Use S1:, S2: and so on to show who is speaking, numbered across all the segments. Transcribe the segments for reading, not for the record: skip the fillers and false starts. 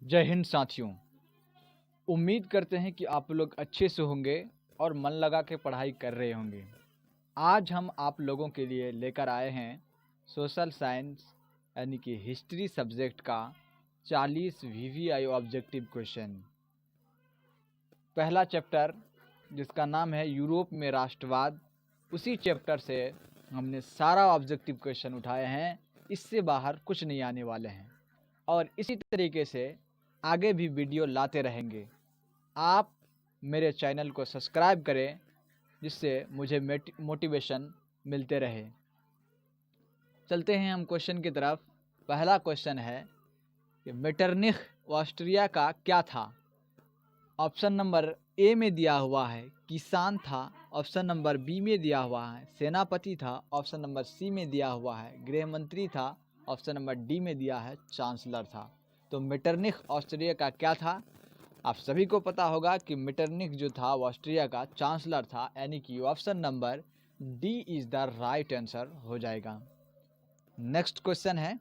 S1: जय हिंद साथियों। उम्मीद करते हैं कि आप लोग अच्छे से होंगे और मन लगा के पढ़ाई कर रहे होंगे। आज हम आप लोगों के लिए लेकर आए हैं सोशल साइंस यानी कि हिस्ट्री सब्जेक्ट का 40 वीवीआई ऑब्जेक्टिव क्वेश्चन। पहला चैप्टर जिसका नाम है यूरोप में राष्ट्रवाद, उसी चैप्टर से हमने सारा ऑब्जेक्टिव क्वेश्चन उठाए हैं। इससे बाहर कुछ नहीं आने वाले हैं और इसी तरीके से आगे भी वीडियो लाते रहेंगे। आप मेरे चैनल को सब्सक्राइब करें जिससे मुझे मोटिवेशन मिलते रहे। चलते हैं हम क्वेश्चन की तरफ। पहला क्वेश्चन है कि मेटरनिख ऑस्ट्रिया का क्या था। ऑप्शन नंबर ए में दिया हुआ है किसान था, ऑप्शन नंबर बी में दिया हुआ है सेनापति था, ऑप्शन नंबर सी में दिया हुआ है गृह मंत्री था, ऑप्शन नंबर डी में दिया है चांसलर था। तो मेटरनिख ऑस्ट्रिया का क्या था? आप सभी को पता होगा कि मेटरनिख जो था वो ऑस्ट्रिया का चांसलर था, यानी कि option number D is the right answer हो जाएगा। नेक्स्ट क्वेश्चन है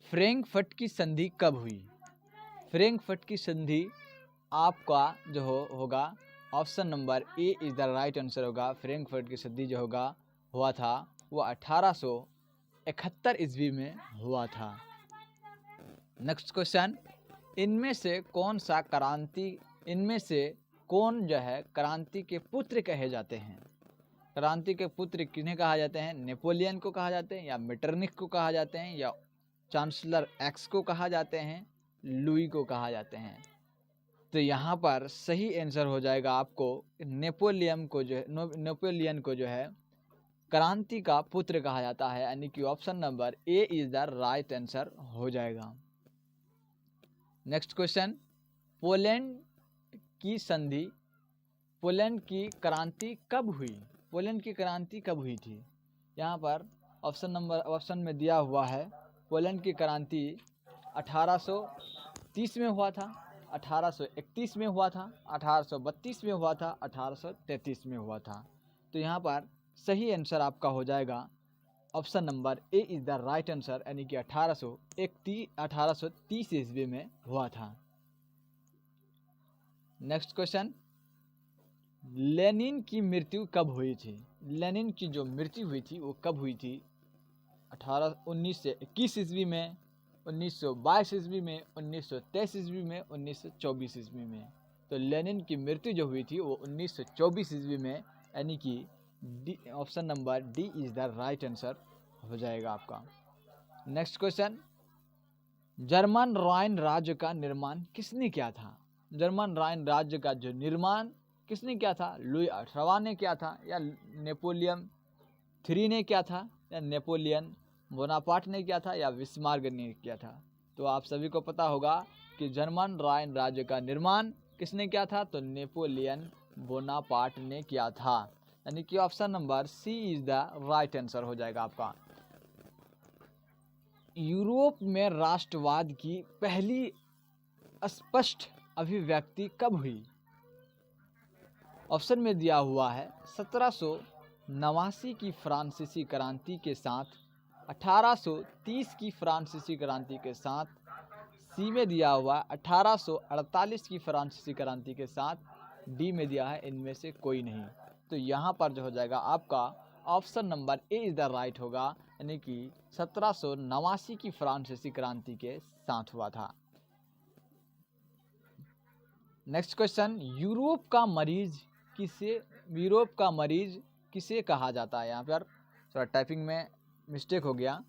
S1: फ्रैंकफर्ट की संधि कब हुई। फ्रैंकफर्ट की संधि आपका जो होगा option number A is the right answer होगा। फ्रैंकफर्ट की संधि जो होगा हुआ था वो 1871 ईस्वी में हुआ था। नेक्स्ट क्वेश्चन, इनमें से कौन जो है क्रांति के पुत्र कहे जाते हैं। क्रांति के पुत्र किन्हें कहा जाते हैं? नेपोलियन को कहा जाते हैं, या मेटरनिख को कहा जाते हैं, या चांसलर एक्स को कहा जाते हैं, लुई को कहा जाते हैं। तो यहाँ पर सही आंसर हो जाएगा आपको नेपोलियन को जो है क्रांति का पुत्र कहा जाता है, यानी कि option number A is the right answer हो जाएगा। नेक्स्ट क्वेश्चन, पोलैंड की क्रांति कब हुई? पोलैंड की क्रांति कब हुई थी? यहाँ पर ऑप्शन में दिया हुआ है पोलैंड की क्रांति 1830 में हुआ था, 1831 में हुआ था, 1832 में हुआ था, 1833 में हुआ था। तो यहाँ पर सही आंसर आपका हो जाएगा option number A is the right answer, यानी कि 1830 ईस्वी में हुआ था। नेक्स्ट क्वेश्चन, लेनिन की मृत्यु कब हुई थी? लेनिन की जो मृत्यु हुई थी वो कब हुई थी? 1921 ईस्वी में, 1922 ईस्वी में, 1923 ईस्वी में, 1924 ईस्वी में। तो लेनिन की मृत्यु जो हुई थी वो 1924 ईस्वी में, यानी कि option number D is the right answer हो जाएगा आपका। नेक्स्ट क्वेश्चन, जर्मन राइन राज्य का निर्माण किसने किया था? जर्मन राइन राज्य का जो निर्माण किसने किया था? लुई 18वां ने किया था, या नेपोलियन 3 ने किया था, या नेपोलियन बोनापार्ट ने किया था, या बिस्मार्क ने किया था? तो आप सभी को पता होगा कि जर्मन राइन राज्य का निर्माण किसने किया था? तो नेपोलियन बोनापार्ट ने किया था, यानी कि option number C is the right answer हो जाएगा आपका। यूरोप में राष्ट्रवाद की पहली स्पष्ट अभिव्यक्ति कब हुई? ऑप्शन में दिया हुआ है 1789 की फ्रांसीसी क्रांति के साथ, 1830 की फ्रांसीसी क्रांति के साथ, सी में दिया हुआ 1848 की फ्रांसीसी क्रांति के साथ, डी में दिया है इनमें से कोई नहीं। तो यहाँ पर जो हो जाएगा आपका option number A is the right होगा, यानी कि 1789 की फ्रांसीसी क्रांति के साथ हुआ था। नेक्स्ट क्वेश्चन, यूरोप का मरीज किसे कहा जाता है? यहाँ पर थोड़ा टाइपिंग में मिस्टेक हो गया,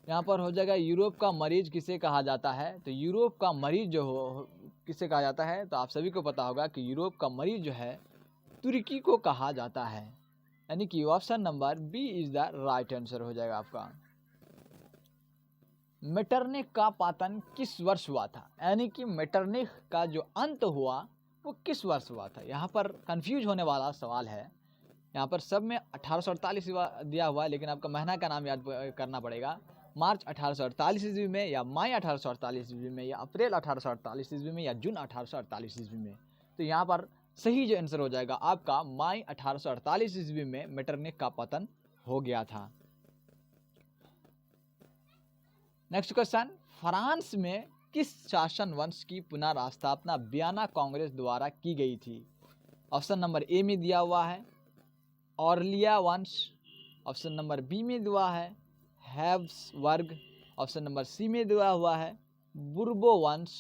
S1: यहाँ पर हो जाएगा यूरोप का मरीज किसे कहा जाता है। तो यूरोप का मरीज जो हो किसे कहा जाता है? तो आप सभी को पता होगा कि यूरोप का मरीज जो है तुर्की को कहा जाता है, यानी कि option number B is the right answer हो जाएगा आपका। मेटरनिख का पतन किस वर्ष हुआ था? यानी कि मेटरनिख का जो अंत हुआ वो किस वर्ष हुआ था? यहाँ पर कंफ्यूज होने वाला सवाल है। यहाँ पर सब में 1848 दिया हुआ है, लेकिन आपका महीना का नाम याद करना पड़ेगा। मार्च 1848 ईस्वी में, या मई 1848 ईस्वी में, या अप्रैल 1848 ईस्वी में, या जून 1848 ईस्वी में। तो यहाँ पर सही जो आंसर हो जाएगा आपका मई 1848 ईस्वी में मेटरनिख का पतन हो गया था। नेक्स्ट क्वेश्चन, फ्रांस में किस शासन वंश की पुनर्स्थापना वियना कांग्रेस द्वारा की गई थी? ऑप्शन नंबर ए में दिया हुआ है ऑर्लिया वंश, ऑप्शन नंबर बी में दिया है हैब्सबर्ग, ऑप्शन नंबर सी में दिया हुआ है बुर्बो वंश,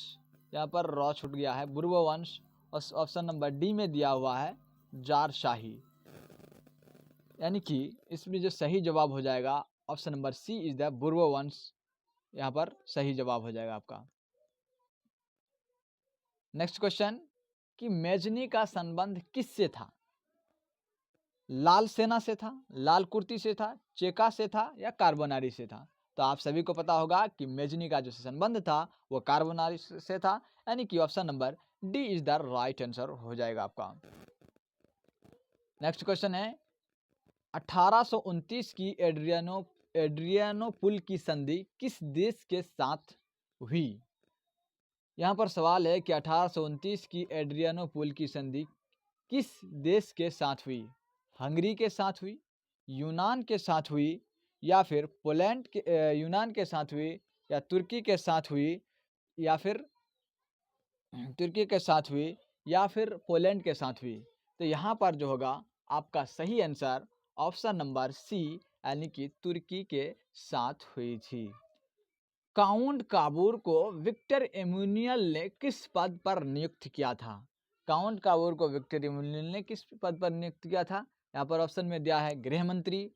S1: यहाँ पर रॉ छूट गया है, बुर्बो वंश, और ऑप्शन नंबर डी में दिया हुआ है जारशाही। यानी कि इसमें जो सही जवाब हो जाएगा option number C is the Bourbon वंश, यहाँ पर सही जवाब हो जाएगा आपका। नेक्स्ट क्वेश्चन कि मेजनी का संबंध किससे था? लाल सेना से था, लाल कुर्ती से था, चेका से था या कार्बोनारी से था? तो आप सभी को पता होगा कि मेजनी का जो संबंध था वो कार्बोनारी से था, यानी कि option number D is the right answer हो जाएगा आपका। नेक्स्ट क्वेश्चन है 1829 की एड्रियानोपुल की संधि किस देश के साथ हुई? यहाँ पर सवाल है कि 1829 की एड्रियानोपुल की संधि किस देश के साथ हुई? हंगरी के साथ हुई, यूनान के साथ हुई, या फिर पोलैंड के यूनान के साथ हुई, या तुर्की के साथ हुई, या फिर पोलैंड के साथ हुई? तो यहाँ पर जो होगा आपका सही आंसर ऑप्शन नंबर सी यानी कि तुर्की के साथ हुई थी। काउंट काबूर को विक्टर एमुनियल ने किस पद पर नियुक्त किया था? काउंट काबूर को विक्टर एमुनियल ने किस पद पर नियुक्त किया था? यहाँ पर ऑप्शन में दिया है गृह मंत्री,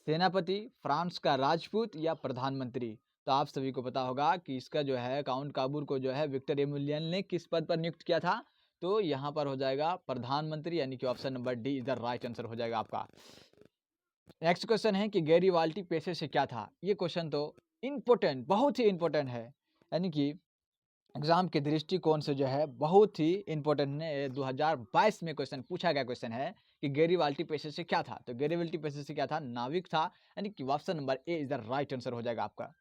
S1: सेनापति, फ्रांस का राजपूत या प्रधानमंत्री। तो आप सभी को पता होगा कि इसका जो है काउंट काबूर को जो है विक्टर एमुनियल ने किस पद पर नियुक्त किया था? तो यहाँ पर हो जाएगा प्रधानमंत्री, यानी कि option number D is the right answer हो जाएगा आपका। नेक्स्ट क्वेश्चन है कि गैरीवाल्टी पेशे से क्या था? ये क्वेश्चन तो इम्पोर्टेंट, बहुत ही इम्पोर्टेंट है, यानी कि एग्जाम के दृष्टिकोण से जो है बहुत ही इम्पोर्टेंट है। 2022 में क्वेश्चन पूछा गया क्वेश्चन है कि गैरीवाल्टी पेशे से क्या था? तो गैरीवाल्टी पेशे से क्या था? नाविक था, यानी कि option number A is the right answer हो जाएगा आपका।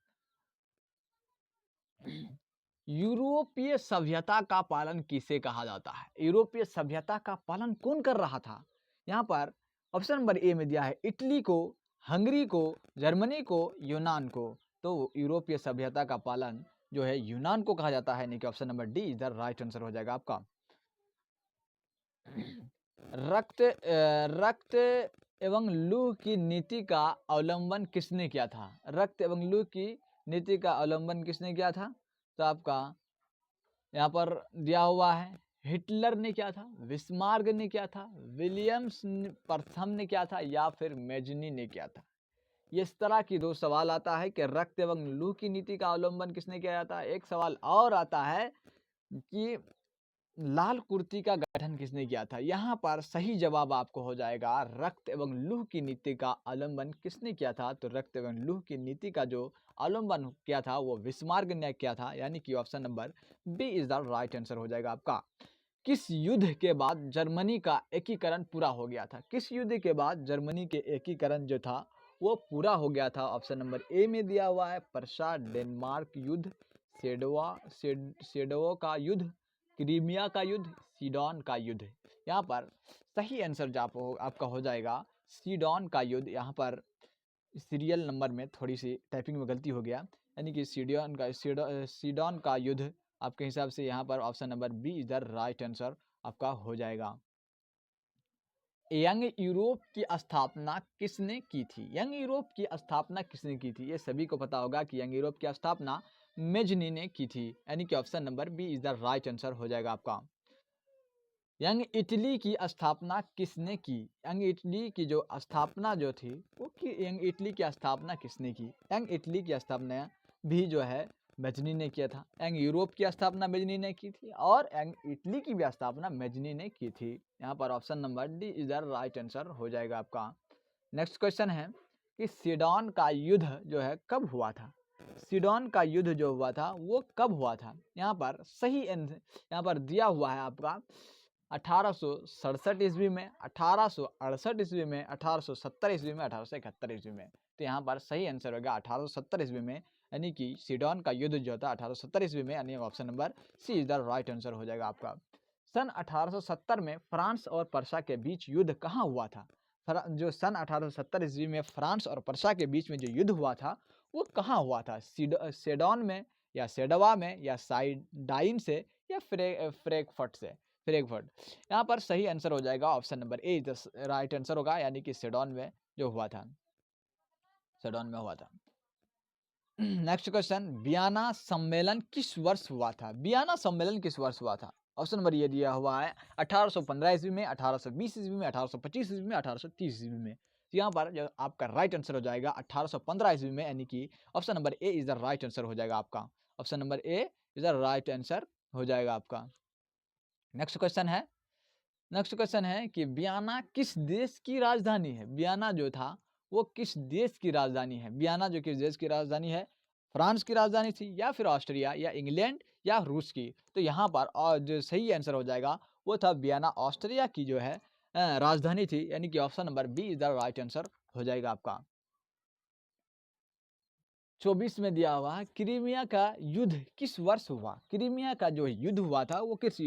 S1: यूरोपीय सभ्यता का पालन किसे कहा जाता है? यूरोपीय सभ्यता का पालन कौन कर रहा था? यहाँ पर ऑप्शन नंबर ए में दिया है इटली को, हंगरी को, जर्मनी को, यूनान को। तो यूरोपीय सभ्यता का पालन जो है यूनान को कहा जाता है, नहीं कि option number D is the right answer हो जाएगा आपका। रक्त एवं लूह की नीति का अवलंबन किसने किया था? रक्त एवं लूह की नीति का अवलंबन किसने किया था? तो आपका यहाँ पर दिया हुआ है हिटलर ने किया था, बिस्मार्क ने किया था, विलियम्स प्रथम ने किया था, या फिर मेजनी ने किया था? इस तरह की दो सवाल आता है कि रक्त एवं लूह की नीति का अवलंबन किसने किया जाता है। एक सवाल और आता है कि लाल कुर्ती का गठन किसने किया था? यहाँ पर सही जवाब आपको हो जाएगा रक्त एवं लूह की नीति का अवलंबन किसने किया था? तो रक्त एवं लूह की नीति का जो अवलंबन किया था वो बिस्मार्क ने किया था, यानी कि option number B is the right answer हो जाएगा आपका। किस युद्ध के बाद जर्मनी का एकीकरण पूरा हो गया था? किस युद्ध के बाद जर्मनी के एकीकरण जो था वो पूरा हो गया था? ऑप्शन नंबर ए में दिया हुआ है पर्सा डेनमार्क युद्ध, सेडोवो का युद्ध, क्रीमिया का युद्ध, सीडोन का युद्ध। यहाँ पर सही आंसर जो आपका हो जाएगा सीडोन का युद्ध। यहाँ पर सीरियल नंबर में थोड़ी सी टाइपिंग में गलती हो गया, यानी कि सीडोन का युद्ध आपके हिसाब से यहाँ पर option number B is the right answer आपका हो जाएगा। यंग यूरोप की स्थापना किसने की थी? यंग यूरोप की स्थापना किसने की थी? ये सभी को पता होगा कि यंग यूरोप की स्थापना मेजनी ने की थी, यानी कि option number B is the right answer हो जाएगा आपका। यंग इटली की स्थापना किसने की? यंग इटली की जो स्थापना जो थी वो यंग इटली की स्थापना किसने की? यंग इटली की स्थापना भी जो है मेजनी ने किया था। यंग यूरोप की स्थापना मेजनी ने की थी और यंग इटली की भी स्थापना मेजनी ने की थी। यहाँ पर option number D is the right answer हो जाएगा आपका। नेक्स्ट क्वेश्चन है कि सीडोन का युद्ध जो है कब हुआ था? सीडोन का युद्ध जो हुआ था वो कब हुआ था? यहाँ पर सही यहाँ पर दिया हुआ है आपका 1867 ईस्वी में, 1868 ईस्वी में, 1870 ईस्वी में, 1871 ईस्वी में। तो यहाँ पर सही आंसर होगा 1870 ईस्वी में, यानी कि सीडोन का युद्ध जो था 1870 ईस्वी में, यानी option number C is the right answer हो जाएगा आपका। सन 1870 में फ्रांस और पर्सा के बीच युद्ध कहाँ हुआ था? जो सन 1870 ईस्वी में फ्रांस और पर्सा के बीच में जो युद्ध हुआ था वो कहाँ हुआ था? सेडोन में या सेडवा में या साइडाइन से या फ्रैंकफर्ट से? फ्रैंकफर्ट। यहाँ पर सही आंसर हो जाएगा option number A right answer होगा, यानी कि सेडोन में जो हुआ था, सेडोन में हुआ था। नेक्स्ट क्वेश्चन, वियना सम्मेलन किस वर्ष हुआ था? वियना सम्मेलन किस वर्ष हुआ था? ऑप्शन नंबर ये दिया हुआ है 1815 ईस्वी में, 1820 ईस्वी में, 1825 ईस्वी में, 1830 ईस्वी में। तो यहाँ पर जो आपका राइट आंसर हो जाएगा 1815 ईस्वी में, यानी कि option number A is the right answer हो जाएगा आपका। Option number A is the right answer हो जाएगा आपका। नेक्स्ट क्वेश्चन है कि वियना किस देश की राजधानी है? वियना जो था वो किस देश की राजधानी है? वियना जो किस देश की राजधानी है? फ्रांस की राजधानी थी, या फिर ऑस्ट्रिया, या इंग्लैंड, या रूस की? तो यहाँ पर और जो सही आंसर हो जाएगा वो था वियना, ऑस्ट्रिया की जो है राजधानी थी, यानी कि option number B is the right answer हो जाएगा आपका। 24 में दिया हुआ है, क्रीमिया का युद्ध किस वर्ष हुआ? क्रीमिया का जो युद्ध हुआ था वो किस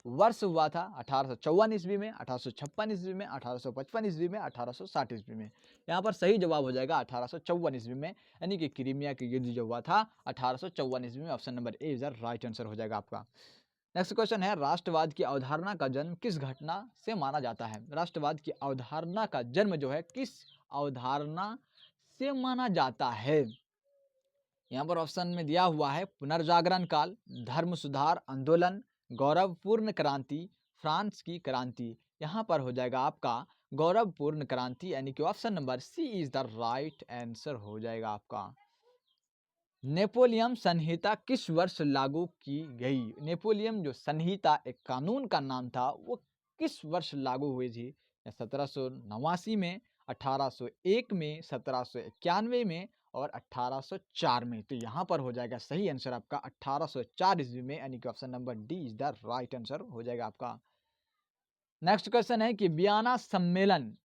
S1: वर्ष हुआ था? 1854 ईस्वी में, 1856 ईस्वी में, 1855 ईस्वी में, 1860 ईस्वी में? यहाँ पर सही जवाब हो जाएगा 1854 ईस्वी में, यानी कि क्रीमिया का युद्ध जो हुआ था 1854 ईस्वी में। Option number A is the right answer हो जाएगा आपका। नेक्स्ट क्वेश्चन है, राष्ट्रवाद की अवधारणा का जन्म किस घटना से माना जाता है? राष्ट्रवाद की अवधारणा का जन्म जो है किस अवधारणा से माना जाता है? यहाँ पर ऑप्शन में दिया हुआ है पुनर्जागरण काल, धर्म सुधार आंदोलन, गौरवपूर्ण क्रांति, फ्रांस की क्रांति। यहाँ पर हो जाएगा आपका गौरवपूर्ण क्रांति, यानी कि option number C is the right answer हो जाएगा आपका। नेपोलियन संहिता किस वर्ष लागू की गई? नेपोलियन जो संहिता एक कानून का नाम था वो किस वर्ष लागू हुई थी? 1789 में, 1801 में, 1791 में और 1804 में? तो यहाँ पर हो जाएगा सही आंसर आपका 1804 ईस्वी में, यानी कि option number D is the right answer हो जाएगा आपका। नेक्स्ट क्वेश्चन है कि वियना सम्मेलन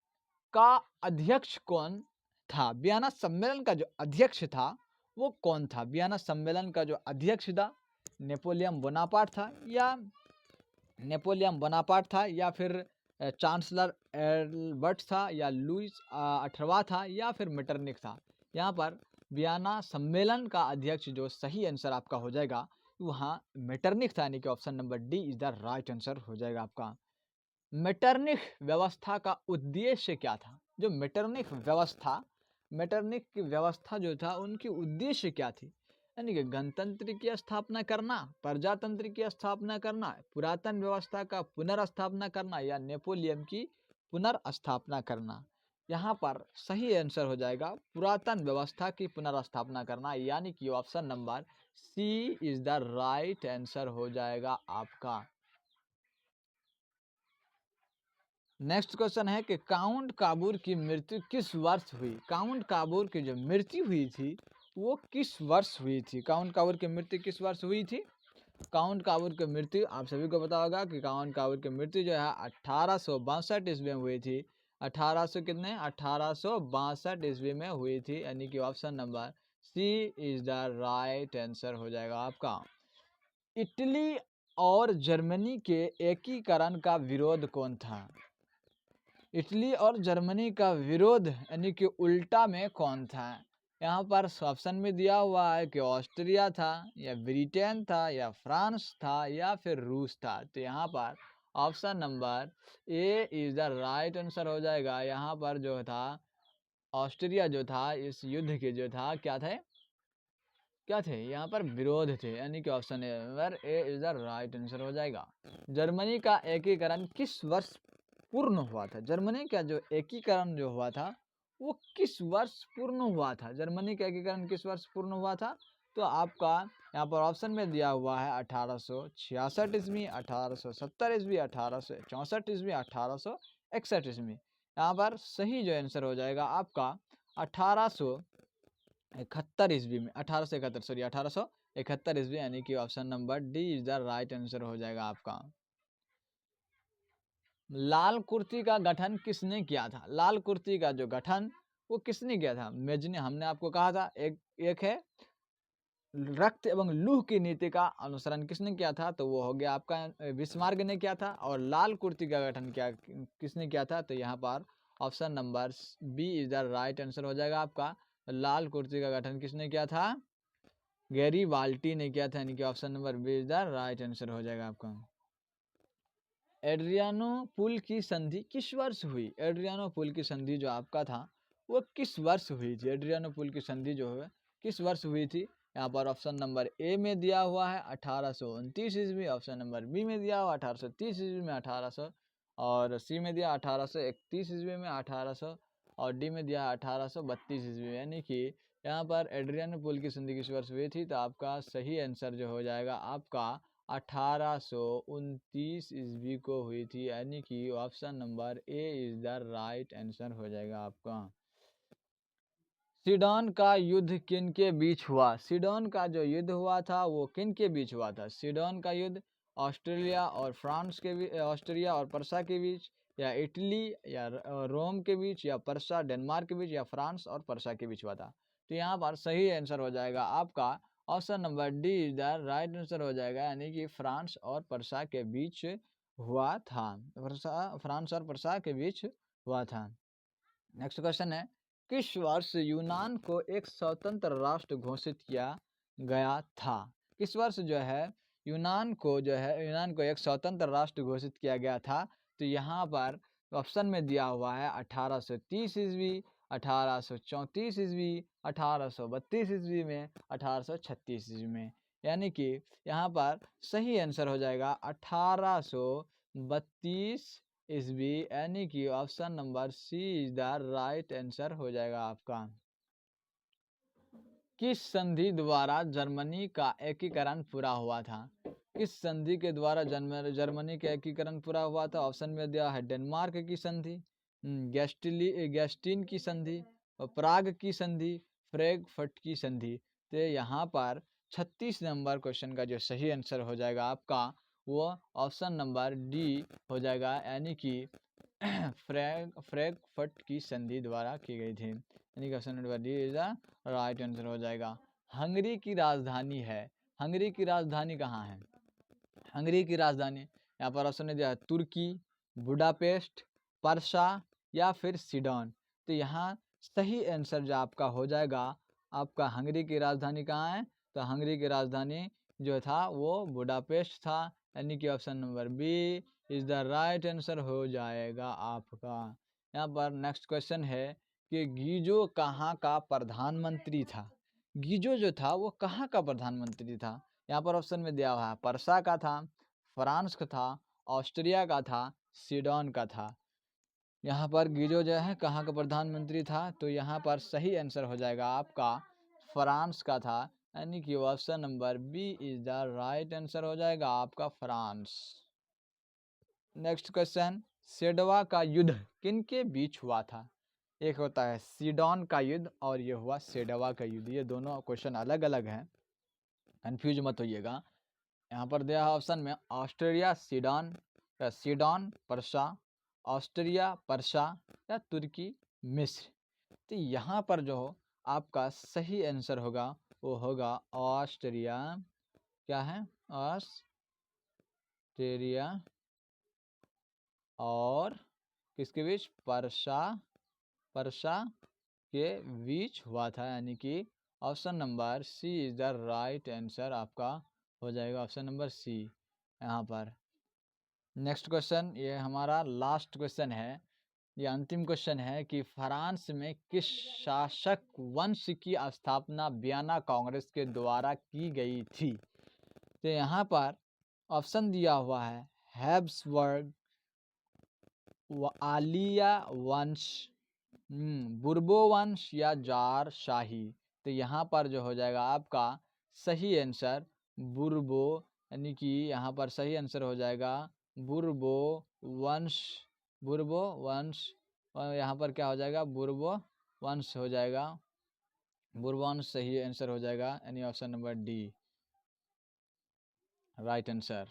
S1: का अध्यक्ष कौन था? वियना सम्मेलन का जो अध्यक्ष था वो कौन था? वियना सम्मेलन का जो अध्यक्ष था नेपोलियन बोनापार्ट था, या फिर चांसलर एल्बर्ट था, या लुइस 18वां था, या फिर मेटरनिक था? यहाँ पर वियना सम्मेलन का अध्यक्ष जो सही आंसर आपका हो जाएगा वहाँ मेटरनिक था, यानी कि option number D is the right answer हो जाएगा आपका। मेटरनिख व्यवस्था का उद्देश्य क्या था? जो मेटरनिख की व्यवस्था जो था उनकी उद्देश्य क्या थी? यानी कि गणतंत्र की स्थापना करना, प्रजातंत्र की स्थापना करना, पुरातन व्यवस्था का पुनर्स्थापना करना, या नेपोलियन की पुनर्स्थापना करना? यहाँ पर सही आंसर हो जाएगा पुरातन व्यवस्था की पुनर्स्थापना करना, यानी कि option number C is the right answer हो जाएगा आपका। नेक्स्ट क्वेश्चन है कि काउंट काबूर की मृत्यु किस वर्ष हुई? काउंट काबूर की जो मृत्यु हुई थी वो किस वर्ष हुई थी? काउंट काबूर की मृत्यु किस वर्ष हुई थी? काउंट काबूर की मृत्यु आप सभी को पता होगा कि काउंट काबूर की मृत्यु जो है 1862 ईस्वी में हुई थी। 1862 ईस्वी में हुई थी, यानी कि option number C is the right answer हो जाएगा आपका। इटली और जर्मनी के एकीकरण का विरोध कौन था? इटली और जर्मनी का विरोध यानी कि उल्टा में कौन था? यहाँ पर ऑप्शन में दिया हुआ है कि ऑस्ट्रिया था, या ब्रिटेन था, या फ्रांस था, या फिर रूस था। तो यहाँ पर option number A is the right answer हो जाएगा। यहाँ पर जो था ऑस्ट्रिया जो था इस युद्ध के जो था क्या थे यहाँ पर विरोध थे, यानी कि option number A is the right answer हो जाएगा। जर्मनी का एकीकरण किस वर्ष पूर्ण हुआ था? जर्मनी का जो एकीकरण जो हुआ था वो किस वर्ष पूर्ण हुआ था? जर्मनी का एकीकरण किस वर्ष पूर्ण हुआ था? तो आपका यहाँ पर ऑप्शन में दिया हुआ है 1866 ईस्वी, 1870 ईस्वी, 1864 ईस्वी, 1861 ईस्वी। यहाँ पर सही जो आंसर हो जाएगा आपका 1871 ईस्वी में, 1871 ईस्वी, यानी कि option number D is the right answer हो जाएगा आपका। लाल कुर्ती का गठन किसने किया था? लाल कुर्ती का जो गठन वो किसने किया था? मेजनी, हमने आपको कहा था एक है रक्त एवं लूह की नीति का अनुसरण किसने किया था? तो वो हो गया आपका बिस्मार्क ने किया था। और लाल कुर्ती का गठन किसने किया था? तो यहाँ पर option number B is the right answer हो जाएगा आपका। लाल कुर्ती का गठन किसने किया था? गैरीबाल्टी ने किया था, यानी कि option number B is the right answer हो जाएगा आपका। एड्रियानोपुल की संधि किस वर्ष हुई? एड्रियानोपुल की संधि जो आपका था वो किस वर्ष हुई थी? एड्रियानोपुल की संधि जो है किस वर्ष हुई थी? यहाँ पर ऑप्शन नंबर ए में दिया हुआ है 1829 ईस्वी, ऑप्शन नंबर बी में दिया हुआ 1830 ईस्वी में 1800, और सी में दिया 1831 ईस्वी में 1800, और डी में दिया 1832 ईस्वी। यानी कि यहाँ पर एड्रियानोपुल की संधि किस वर्ष हुई थी? तो आपका सही आंसर जो हो जाएगा आपका 1829 ईस्वी को हुई थी, यानी कि option number A is the right answer हो जाएगा आपका। सीडन का युद्ध किन के बीच हुआ? सीडन का जो युद्ध हुआ था वो किन के बीच हुआ था? सीडन का युद्ध ऑस्ट्रेलिया और फ्रांस के बीच, ऑस्ट्रिया और पर्सा के बीच, या इटली या रोम के बीच, या पर्सा डेनमार्क के बीच, या फ्रांस और पर्सा के बीच हुआ था? तो यहाँ पर सही आंसर हो जाएगा आपका option number D is the right answer हो जाएगा, यानी कि फ्रांस और पर्सा के बीच हुआ था। फ्रांस और पर्सा के बीच हुआ था। नेक्स्ट क्वेश्चन है, किस वर्ष यूनान को एक स्वतंत्र राष्ट्र घोषित किया गया था? किस वर्ष जो है यूनान को एक स्वतंत्र राष्ट्र घोषित किया गया था? तो यहाँ पर ऑप्शन में दिया हुआ है 1830 ईस्वी, 1834 ईस्वी, 1832 ईस्वी में, 1836 ईस्वी में। यानी कि यहाँ पर सही आंसर हो जाएगा 1832 ईस्वी, यानी कि option number C is the right answer हो जाएगा आपका। किस संधि द्वारा जर्मनी का एकीकरण पूरा हुआ था? किस संधि के द्वारा जर्मनी का एकीकरण पूरा हुआ था? ऑप्शन में दिया है डेनमार्क की संधि, गैस्टिन की संधि, प्राग की संधि, फ्रैंकफर्ट की संधि। तो यहाँ पर 36 नंबर क्वेश्चन का जो सही आंसर हो जाएगा आपका वो ऑप्शन नंबर डी हो जाएगा, यानी कि फ्रैंकफर्ट की संधि द्वारा की गई थी, यानी कि option number D is the right answer हो जाएगा। हंगरी की राजधानी है, हंगरी की राजधानी कहाँ है? हंगरी की राजधानी यहाँ पर ऑप्शन ने दिया तुर्की, बुडापेस्ट, पर्सा, या फिर सिडन। तो यहाँ सही आंसर जो आपका हो जाएगा आपका हंगरी की राजधानी कहाँ है? तो हंगरी की राजधानी जो था वो बुडापेस्ट था, यानी कि option number B is the right answer हो जाएगा आपका। यहाँ पर नेक्स्ट क्वेश्चन है कि गीजो कहाँ का प्रधानमंत्री था? गीजो जो था वो कहाँ का प्रधानमंत्री था? यहाँ पर ऑप्शन में दिया हुआ है पर्सा का था, फ्रांस का था, ऑस्ट्रिया का था, सिडन का था। यहाँ पर गीजो जो है कहाँ का प्रधानमंत्री था? तो यहाँ पर सही आंसर हो जाएगा आपका फ्रांस का था, यानी कि option number B is the right answer हो जाएगा आपका फ्रांस। नेक्स्ट क्वेश्चन, सेडवा का युद्ध किन के बीच हुआ था? एक होता है सीडन का युद्ध और ये हुआ सेडवा का युद्ध, ये दोनों क्वेश्चन अलग अलग हैं, कंफ्यूज मत होइएगा। यहाँ पर दिया है ऑप्शन में ऑस्ट्रेलिया सीडन, या सीडन पर्सा, ऑस्ट्रिया पर्सा, या तुर्की मिस्र। तो यहाँ पर जो आपका सही आंसर होगा वो होगा ऑस्ट्रिया, क्या है ऑस्ट्रेलिया और किसके बीच? पर्सा के बीच हुआ था, यानी कि option number C is the right answer आपका हो जाएगा, ऑप्शन नंबर सी। यहाँ पर नेक्स्ट क्वेश्चन, ये हमारा लास्ट क्वेश्चन है, ये अंतिम क्वेश्चन है कि फ्रांस में किस शासक वंश की स्थापना वियना कांग्रेस के द्वारा की गई थी? तो यहाँ पर ऑप्शन दिया हुआ है हैब्सबर्ग, आलिया वंश, बुर्बो वंश, या जार शाही। तो यहाँ पर जो हो जाएगा आपका सही आंसर बुर्बो, यानी कि यहाँ पर सही आंसर हो जाएगा बुर्बो वंश, बुर्बो वंश। और यहाँ पर क्या हो जाएगा? बुर्बो वंश हो जाएगा, बुर्बो वंश सही आंसर हो जाएगा, यानी option number D right answer.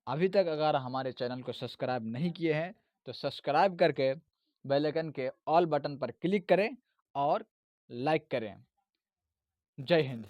S1: अभी तक अगर हमारे चैनल को सब्सक्राइब नहीं किए हैं तो सब्सक्राइब करके बेल आइकन के ऑल बटन पर क्लिक करें और लाइक करें। जय हिंद।